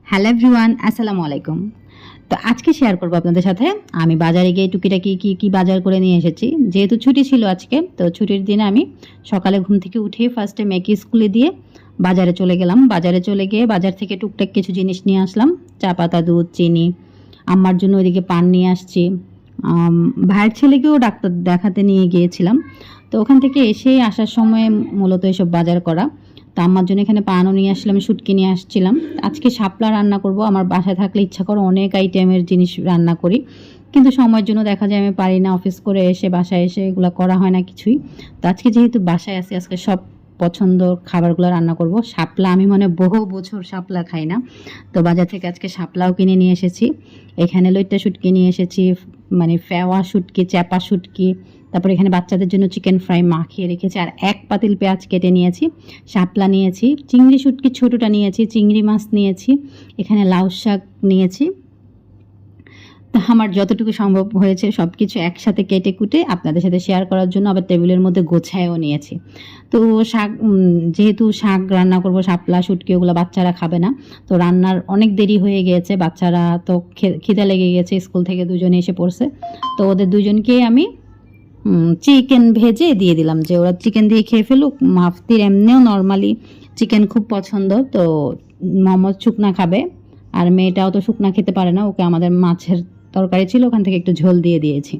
Hello everyone, আসসালামু আলাইকুম। তো আজকে শেয়ার করব আপনাদের সাথে আমি বাজারে গিয়ে টুকিটাকি কি বাজার করে নিয়ে এসেছি। যেহেতু ছুটি ছিল আজকে, তো ছুটির দিনে আমি সকালে ঘুম থেকে উঠেই ফার্স্টে মেয়েকে স্কুলে দিয়ে বাজারে চলে গেলাম। বাজারে চলে গিয়ে বাজার থেকে টুকটাক কিছু জিনিস নিয়ে আসলাম। চা পাতা, দুধ, চিনি। আম্মার জন্য ওইদিকে পান নিয়ে আসছি। ভাইয়ের ছেলেকেও ডাক্তার দেখাতে নিয়ে গিয়েছিলাম। তো ওখান থেকে এসেই আসার সময় মূলত এসব বাজার করা। তো আম্মার জন্য এখানে পানও নিয়ে আসলাম, শুটকি নিয়ে আসছিলাম। আজকে শাপলা রান্না করব। আমার বাসায় থাকলে ইচ্ছা করে অনেক আইটেমের জিনিস রান্না করি, কিন্তু সময়ের জন্য দেখা যায় আমি পারি না। অফিস করে এসে বাসায় এসে এগুলো করা হয় না কিছুই। তো আজকে যেহেতু বাসায় আছি, আজকে সব পছন্দ খাবারগুলো রান্না করব। শাপলা আমি বহু বছর শাপলা খাই না। তো বাজার থেকে আজকে শাপলাও কিনে নিয়ে এসেছি। এখানে লইট্টা শুটকি নিয়ে এসেছি, মানে ফেওয়া শুটকি, চ্যাপা শুটকি। তারপর এখানে বাচ্চাদের জন্য চিকেন ফ্রাই মাখিয়ে রেখেছি, আর এক পাতিল পেঁয়াজ কেটে নিয়েছি। শাপলা নিয়েছি, চিংড়ি শুটকি ছোটোটা নিয়েছি, চিংড়ি মাছ নিয়েছি, এখানে লাউ শাক নিয়েছি। তো আমার যতটুকু সম্ভব হয়েছে সব কিছু একসাথে কেটে কুটে আপনাদের সাথে শেয়ার করার জন্য আবার টেবিলের মধ্যে গোছায়ও নিয়েছি। তো শাক, যেহেতু শাক রান্না করব, শাপলা শুটকি ওগুলো বাচ্চারা খাবে না। তো রান্নার অনেক দেরি হয়ে গিয়েছে, বাচ্চারা তো খিদে লেগে গেছে, স্কুল থেকে দুজনে এসে পড়ছে। তো ওদের দুজনকেই আমি চিকেন ভেজে দিয়ে দিলাম, যে ওরা চিকেন দিয়ে খেয়ে ফেলুক। মাফতির এমনিও নর্মালি চিকেন খুব পছন্দ, তো মোহাম্মদ শুকনা খাবে, আর মেয়েটাও তো শুকনা খেতে পারে না। ওকে আমাদের মাছের তরকারি ছিল, ওখান থেকে একটু ঝোল দিয়ে দিয়েছি।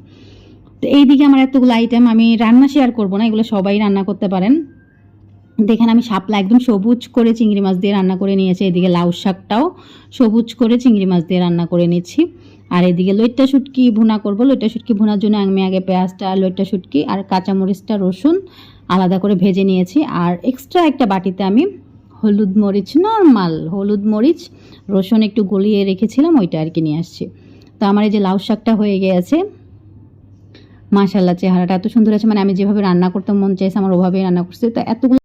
তো এইদিকে আমার এতগুলো আইটেম, আমি রান্না শেয়ার করব না, এগুলো সবাই রান্না করতে পারেন। দেখেন আমি শাপলা একদম সবুজ করে চিংড়ি মাছ দিয়ে রান্না করে নিয়েছি। এদিকে লাউ শাকটাও সবুজ করে চিংড়ি মাছ দিয়ে রান্না করে নিচ্ছি। আর এদিকে লইট্টা শুটকি ভুনা করব। লইট্টা শুটকি ভুনার জন্য আমি আগে পেঁয়াজটা, লইট্টা শুটকি আর কাঁচামরিচটা, রসুন আলাদা করে ভেজে নিয়েছি। আর এক্সট্রা একটা বাটিতে আমি হলুদ মরিচ, নর্মাল হলুদ মরিচ, রসুন একটু গলিয়ে রেখেছিলাম, ওইটা আর কি নিয়ে আসছি। তো আমার এই যে লাউ শাকটা হয়ে গিয়েছে। মাশাআল্লাহ, চেহারাটা এত সুন্দর আছে, মানে আমি যেভাবে রান্না করতে মন চাইছে আমার ওভাবেই রান্না করছি। তো এতগুলো